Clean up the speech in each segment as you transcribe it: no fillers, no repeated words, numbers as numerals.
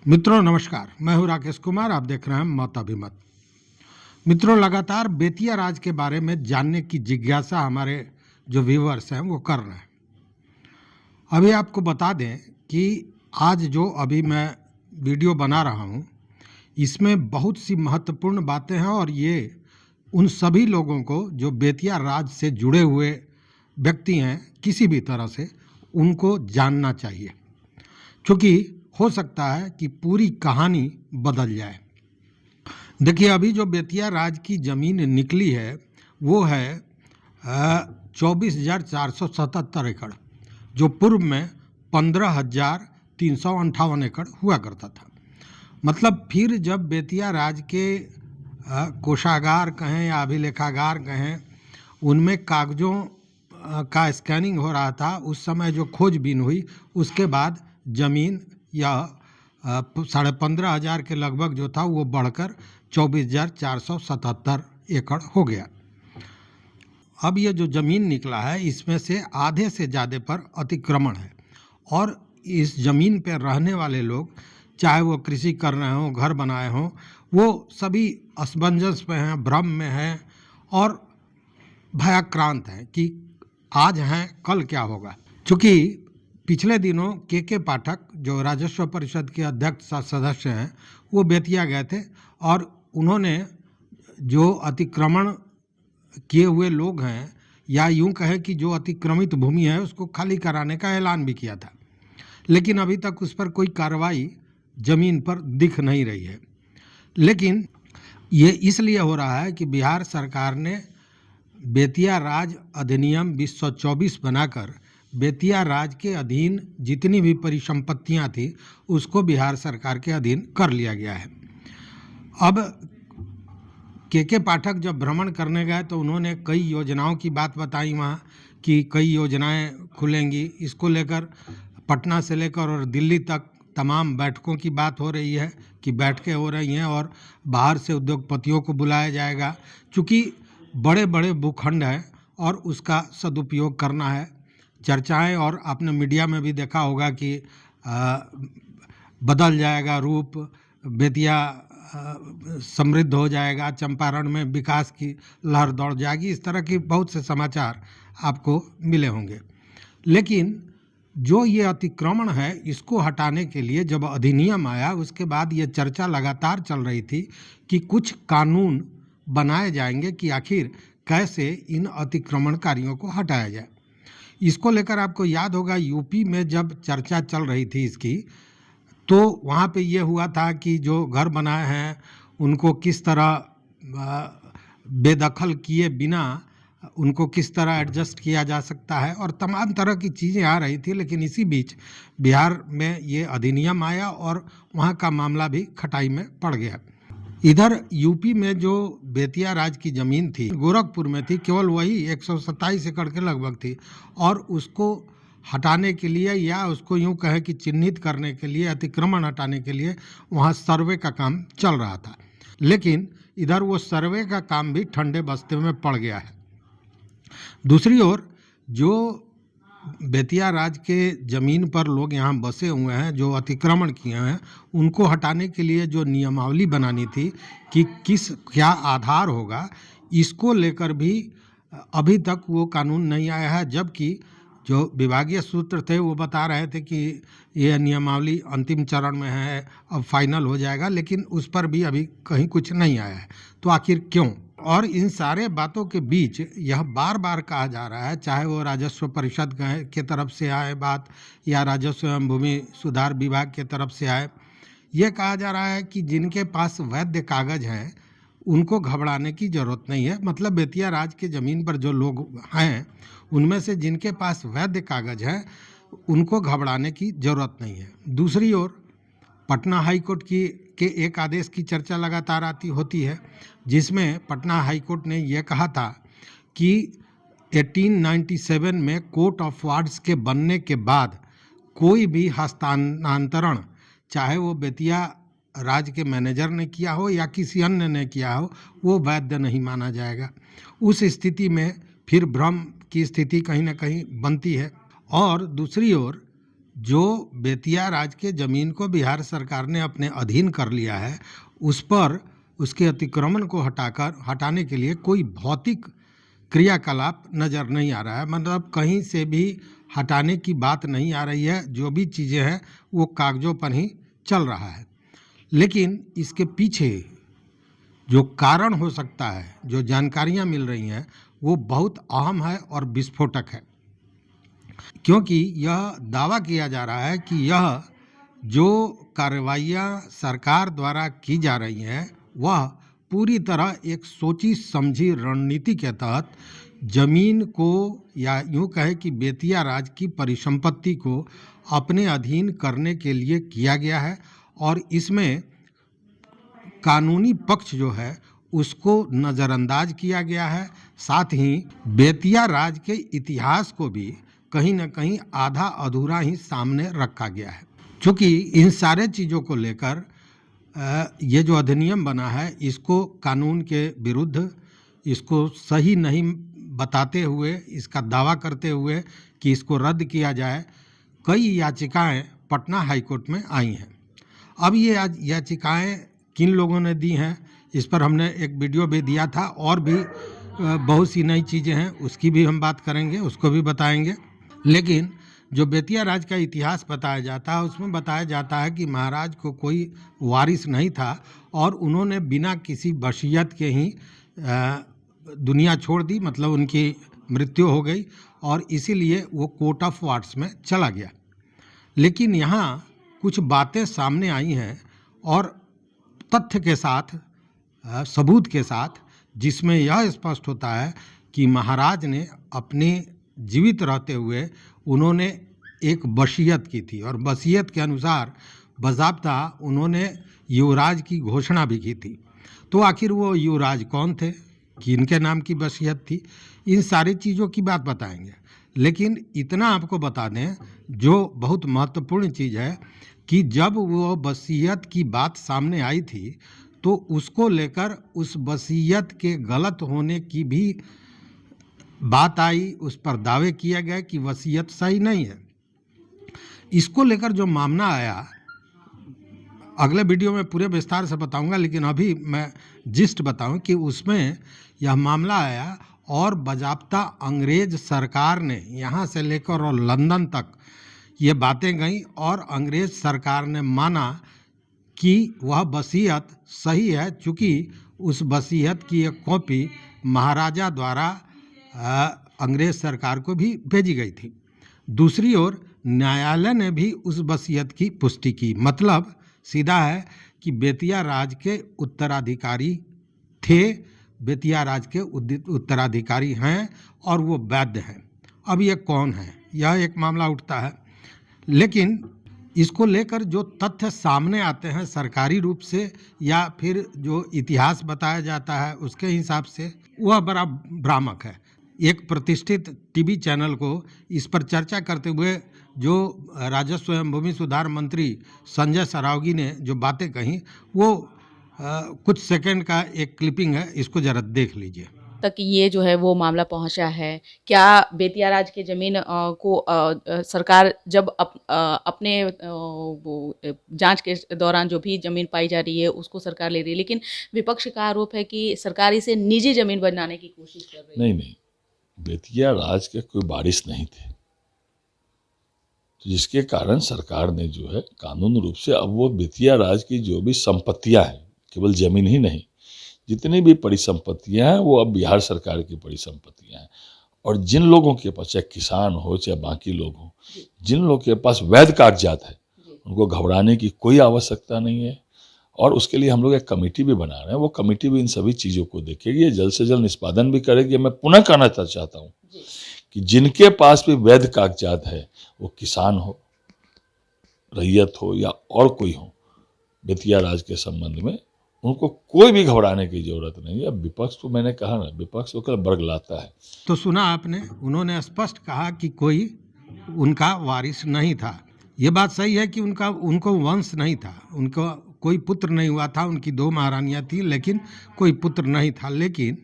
मित्रों नमस्कार, मैं हूं राकेश कुमार। आप देख रहे हैं मत अभिमत। मित्रों, लगातार बेतिया राज के बारे में जानने की जिज्ञासा हमारे जो व्यूअर्स हैं वो कर रहे हैं। अभी आपको बता दें कि आज जो अभी मैं वीडियो बना रहा हूं, इसमें बहुत सी महत्वपूर्ण बातें हैं और ये उन सभी लोगों को जो बेतिया राज से जुड़े हुए व्यक्ति हैं किसी भी तरह से, उनको जानना चाहिए, क्योंकि हो सकता है कि पूरी कहानी बदल जाए। देखिए, अभी जो बेतिया राज की ज़मीन निकली है वो है 24,477 एकड़, जो पूर्व में 15,358 एकड़ हुआ करता था। मतलब फिर जब बेतिया राज के कोषागार कहें या अभिलेखागार कहें, उनमें कागज़ों का स्कैनिंग हो रहा था, उस समय जो खोजबीन हुई उसके बाद ज़मीन या 15,500 के लगभग जो था वो बढ़कर 24,477 एकड़ हो गया। अब ये जो ज़मीन निकला है इसमें से आधे से ज़्यादा पर अतिक्रमण है और इस ज़मीन पर रहने वाले लोग, चाहे वो कृषि कर रहे हों, घर बनाए हों, वो सभी असमंजस में हैं, भ्रम में हैं और भयाक्रांत हैं कि आज हैं कल क्या होगा। चूँकि पिछले दिनों के पाठक जो राजस्व परिषद के अध्यक्ष सदस्य हैं वो बेतिया गए थे और उन्होंने जो अतिक्रमण किए हुए लोग हैं, या यूं कहें कि जो अतिक्रमित भूमि है उसको खाली कराने का ऐलान भी किया था, लेकिन अभी तक उस पर कोई कार्रवाई ज़मीन पर दिख नहीं रही है। लेकिन ये इसलिए हो रहा है कि बिहार सरकार ने बेतिया राज अधिनियम 2024 बनाकर बेतिया राज के अधीन जितनी भी परिसंपत्तियां थी उसको बिहार सरकार के अधीन कर लिया गया है। अब के पाठक जब भ्रमण करने गए तो उन्होंने कई योजनाओं की बात बताई वहाँ कि कई योजनाएं खुलेंगी। इसको लेकर पटना से लेकर और दिल्ली तक तमाम बैठकों की बात हो रही है कि बैठकें हो रही हैं और बाहर से उद्योगपतियों को बुलाया जाएगा, क्योंकि बड़े बड़े भूखंड हैं और उसका सदुपयोग करना है। चर्चाएं, और आपने मीडिया में भी देखा होगा कि बदल जाएगा रूप, बेतिया समृद्ध हो जाएगा, चंपारण में विकास की लहर दौड़ जाएगी, इस तरह के बहुत से समाचार आपको मिले होंगे। लेकिन जो ये अतिक्रमण है इसको हटाने के लिए जब अधिनियम आया उसके बाद ये चर्चा लगातार चल रही थी कि कुछ कानून बनाए जाएंगे कि आखिर कैसे इन अतिक्रमणकारियों को हटाया जाए। इसको लेकर आपको याद होगा यूपी में जब चर्चा चल रही थी इसकी, तो वहाँ पे ये हुआ था कि जो घर बनाए हैं उनको किस तरह बेदखल किए बिना उनको किस तरह एडजस्ट किया जा सकता है और तमाम तरह की चीज़ें आ रही थी। लेकिन इसी बीच बिहार में ये अधिनियम आया और वहाँ का मामला भी खटाई में पड़ गया। इधर यूपी में जो बेतिया राज की ज़मीन थी गोरखपुर में थी, केवल वही 127 एकड़ के लगभग थी और उसको हटाने के लिए, या उसको यूं कहें कि चिन्हित करने के लिए, अतिक्रमण हटाने के लिए वहाँ सर्वे का काम चल रहा था। लेकिन इधर वो सर्वे का काम भी ठंडे बस्ते में पड़ गया है। दूसरी ओर जो बेतिया राज के ज़मीन पर लोग यहाँ बसे हुए हैं, जो अतिक्रमण किए हैं, उनको हटाने के लिए जो नियमावली बनानी थी कि क्या आधार होगा, इसको लेकर भी अभी तक वो कानून नहीं आया है। जबकि जो विभागीय सूत्र थे वो बता रहे थे कि यह नियमावली अंतिम चरण में है, अब फाइनल हो जाएगा, लेकिन उस पर भी अभी कहीं कुछ नहीं आया है। तो आखिर क्यों? और इन सारे बातों के बीच यह बार बार कहा जा रहा है, चाहे वो राजस्व परिषद के तरफ से आए बात या राजस्व एवं भूमि सुधार विभाग के तरफ से आए, ये कहा जा रहा है कि जिनके पास वैध कागज़ हैं उनको घबराने की ज़रूरत नहीं है। मतलब बेतिया राज के ज़मीन पर जो लोग हैं उनमें से जिनके पास वैध कागज़ हैं उनको घबराने की ज़रूरत नहीं है। दूसरी ओर पटना हाई कोर्ट के एक आदेश की चर्चा लगातार होती है, जिसमें पटना हाई कोर्ट ने यह कहा था कि 1897 में कोर्ट ऑफ वार्ड्स के बनने के बाद कोई भी हस्तांतरण, चाहे वो बेतिया राज के मैनेजर ने किया हो या किसी अन्य ने किया हो, वो वैध नहीं माना जाएगा। उस स्थिति में फिर भ्रम की स्थिति कहीं ना कहीं बनती है। और दूसरी ओर जो बेतिया राज के ज़मीन को बिहार सरकार ने अपने अधीन कर लिया है, उस पर उसके अतिक्रमण को हटाने के लिए कोई भौतिक क्रियाकलाप नज़र नहीं आ रहा है। मतलब कहीं से भी हटाने की बात नहीं आ रही है। जो भी चीज़ें हैं वो कागज़ों पर ही चल रहा है। लेकिन इसके पीछे जो कारण हो सकता है, जो जानकारियां मिल रही हैं, वो बहुत अहम है और विस्फोटक है। क्योंकि यह दावा किया जा रहा है कि यह जो कार्रवाइयाँ सरकार द्वारा की जा रही हैं, वह पूरी तरह एक सोची समझी रणनीति के तहत जमीन को, या यूँ कहे कि बेतिया राज की परिसंपत्ति को अपने अधीन करने के लिए किया गया है। और इसमें कानूनी पक्ष जो है उसको नज़रअंदाज किया गया है। साथ ही बेतिया राज के इतिहास को भी कहीं न कहीं आधा अधूरा ही सामने रखा गया है। चूँकि इन सारे चीज़ों को लेकर ये जो अधिनियम बना है, इसको कानून के विरुद्ध, इसको सही नहीं बताते हुए, इसका दावा करते हुए कि इसको रद्द किया जाए, कई याचिकाएं पटना हाईकोर्ट में आई हैं। अब ये याचिकाएं किन लोगों ने दी हैं, इस पर हमने एक वीडियो भी दिया था, और भी बहुत सी नई चीज़ें हैं, उसकी भी हम बात करेंगे, उसको भी बताएंगे। लेकिन जो बेतिया राज का इतिहास बताया जाता है, उसमें बताया जाता है कि महाराज को कोई वारिस नहीं था और उन्होंने बिना किसी वसीयत के ही दुनिया छोड़ दी, मतलब उनकी मृत्यु हो गई, और इसीलिए वो कोर्ट ऑफ वार्ड्स में चला गया। लेकिन यहाँ कुछ बातें सामने आई हैं और तथ्य के साथ, सबूत के साथ, जिसमें यह स्पष्ट होता है कि महाराज ने अपने जीवित रहते हुए उन्होंने एक वसीयत की थी, और वसीयत के अनुसार बाज़ाब्ता उन्होंने युवराज की घोषणा भी की थी। तो आखिर वो युवराज कौन थे, किनके नाम की वसीयत थी, इन सारी चीज़ों की बात बताएंगे। लेकिन इतना आपको बता दें, जो बहुत महत्वपूर्ण चीज़ है, कि जब वो वसीयत की बात सामने आई थी तो उसको लेकर उस वसीयत के गलत होने की भी बात आई, उस पर दावे किया गया कि वसीयत सही नहीं है। इसको लेकर जो मामला आया, अगले वीडियो में पूरे विस्तार से बताऊंगा, लेकिन अभी मैं जिस्ट बताऊं कि उसमें यह मामला आया और बाज़ाब्ता अंग्रेज सरकार ने यहाँ से लेकर और लंदन तक ये बातें गईं, और अंग्रेज सरकार ने माना कि वह वसीयत सही है, चूँकि उस वसीयत की एक कॉपी महाराजा द्वारा अंग्रेज सरकार को भी भेजी गई थी। दूसरी ओर न्यायालय ने भी उस वसीयत की पुष्टि की। मतलब सीधा है कि बेतिया राज के उत्तराधिकारी थे, बेतिया राज के उत्तराधिकारी हैं, और वो वैध हैं। अब ये कौन है, यह एक मामला उठता है। लेकिन इसको लेकर जो तथ्य सामने आते हैं सरकारी रूप से, या फिर जो इतिहास बताया जाता है उसके हिसाब से, वह बड़ा भ्रामक है। एक प्रतिष्ठित टीवी चैनल को इस पर चर्चा करते हुए जो राजस्व एवं भूमि सुधार मंत्री संजय सरावगी ने जो बातें कही, वो कुछ सेकंड का एक क्लिपिंग है, इसको जरा देख लीजिए। तक ये जो है वो मामला पहुंचा है। क्या बेतिया राज के ज़मीन को सरकार जब अपने जांच के दौरान जो भी ज़मीन पाई जा रही है उसको सरकार ले रही है, लेकिन विपक्ष का आरोप है कि सरकार इसे निजी ज़मीन बनाने की कोशिश कर रही है। नहीं, बेतिया राज के कोई वारिस नहीं थे, तो जिसके कारण सरकार ने जो है कानून रूप से अब वो बेतिया राज की जो भी संपत्तियां हैं, केवल ज़मीन ही नहीं, जितनी भी परिसंपत्तियां हैं वो अब बिहार सरकार की परिसंपत्तियां हैं। और जिन लोगों के पास, चाहे किसान हो चाहे बाकी लोग हों, जिन लोगों के पास वैध कागजात है, उनको घबराने की कोई आवश्यकता नहीं है। और उसके लिए हम लोग एक कमेटी भी बना रहे हैं, वो कमेटी भी इन सभी चीज़ों को देखेगी, जल्द से जल्द निष्पादन भी करेगी। मैं पुनः कहना चाहता हूँ कि जिनके पास भी वैध कागजात है, वो किसान हो, रैयत हो या और कोई हो, बेतिया राज के संबंध में उनको कोई भी घबराने की जरूरत नहीं है। अब विपक्ष को, मैंने कहा ना, विपक्ष होकर बरगलाता है। तो सुना आपने, उन्होंने स्पष्ट कहा कि कोई उनका वारिस नहीं था। ये बात सही है कि उनको वंश नहीं था, उनको कोई पुत्र नहीं हुआ था। उनकी 2 महारानियां थी, लेकिन कोई पुत्र नहीं था। लेकिन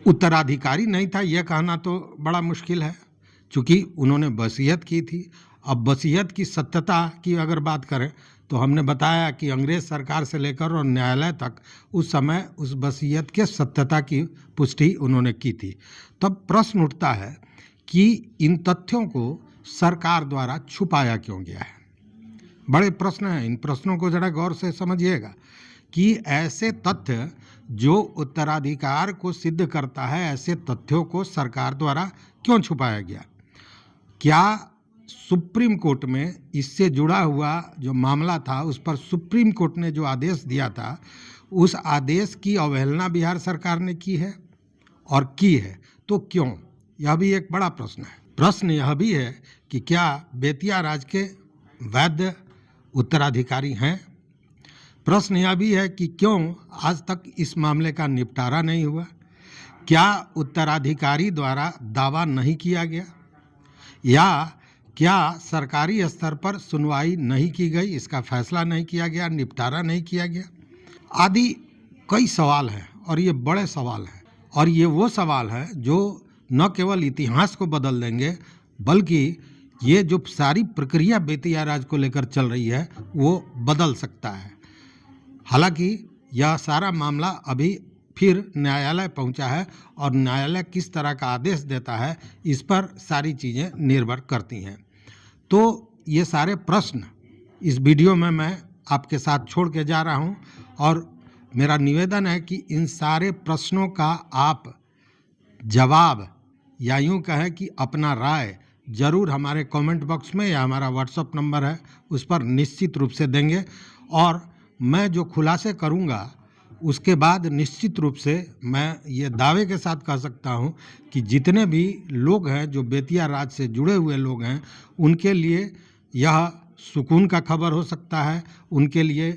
उत्तराधिकारी नहीं था, यह कहना तो बड़ा मुश्किल है, क्योंकि उन्होंने वसीयत की थी। अब वसीयत की सत्यता की अगर बात करें तो हमने बताया कि अंग्रेज सरकार से लेकर और न्यायालय तक उस समय उस वसीयत के सत्यता की पुष्टि उन्होंने की थी। तब प्रश्न उठता है कि इन तथ्यों को सरकार द्वारा छुपाया क्यों गया है। बड़े प्रश्न हैं, इन प्रश्नों को जरा गौर से समझिएगा कि ऐसे तथ्य जो उत्तराधिकार को सिद्ध करता है, ऐसे तथ्यों को सरकार द्वारा क्यों छुपाया गया। क्या सुप्रीम कोर्ट में इससे जुड़ा हुआ जो मामला था उस पर सुप्रीम कोर्ट ने जो आदेश दिया था, उस आदेश की अवहेलना बिहार सरकार ने की है, और की है तो क्यों, यह भी एक बड़ा प्रश्न है। प्रश्न यह भी है कि क्या बेतिया राज के वैध उत्तराधिकारी हैं। प्रश्न यह भी है कि क्यों आज तक इस मामले का निपटारा नहीं हुआ। क्या उत्तराधिकारी द्वारा दावा नहीं किया गया, या क्या सरकारी स्तर पर सुनवाई नहीं की गई, इसका फैसला नहीं किया गया, निपटारा नहीं किया गया, आदि कई सवाल हैं। और ये बड़े सवाल हैं, और ये वो सवाल हैं जो न केवल इतिहास को बदल देंगे, बल्कि ये जो सारी प्रक्रिया बेतिया राज को लेकर चल रही है वो बदल सकता है। हालांकि यह सारा मामला अभी फिर न्यायालय पहुंचा है, और न्यायालय किस तरह का आदेश देता है इस पर सारी चीज़ें निर्भर करती हैं। तो ये सारे प्रश्न इस वीडियो में मैं आपके साथ छोड़ के जा रहा हूं, और मेरा निवेदन है कि इन सारे प्रश्नों का आप जवाब, या यूँ कहें कि अपना राय ज़रूर हमारे कमेंट बॉक्स में, या हमारा व्हाट्सएप नंबर है उस पर निश्चित रूप से देंगे। और मैं जो खुलासे करूंगा उसके बाद निश्चित रूप से मैं ये दावे के साथ कह सकता हूँ कि जितने भी लोग हैं जो बेतिया राज से जुड़े हुए लोग हैं, उनके लिए यह सुकून का खबर हो सकता है, उनके लिए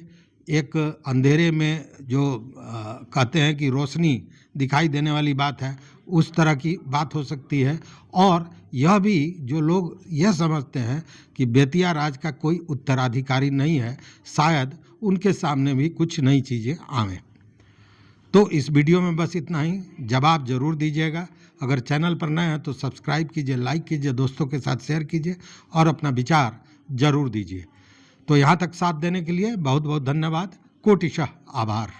एक अंधेरे में जो कहते हैं कि रोशनी दिखाई देने वाली बात है, उस तरह की बात हो सकती है। और यह भी जो लोग यह समझते हैं कि बेतिया राज का कोई उत्तराधिकारी नहीं है, शायद उनके सामने भी कुछ नई चीज़ें आवें। तो इस वीडियो में बस इतना ही। जवाब जरूर दीजिएगा। अगर चैनल पर नए हैं तो सब्सक्राइब कीजिए, लाइक कीजिए, दोस्तों के साथ शेयर कीजिए, और अपना विचार जरूर दीजिए। तो यहाँ तक साथ देने के लिए बहुत बहुत धन्यवाद। कोटिशः आभार।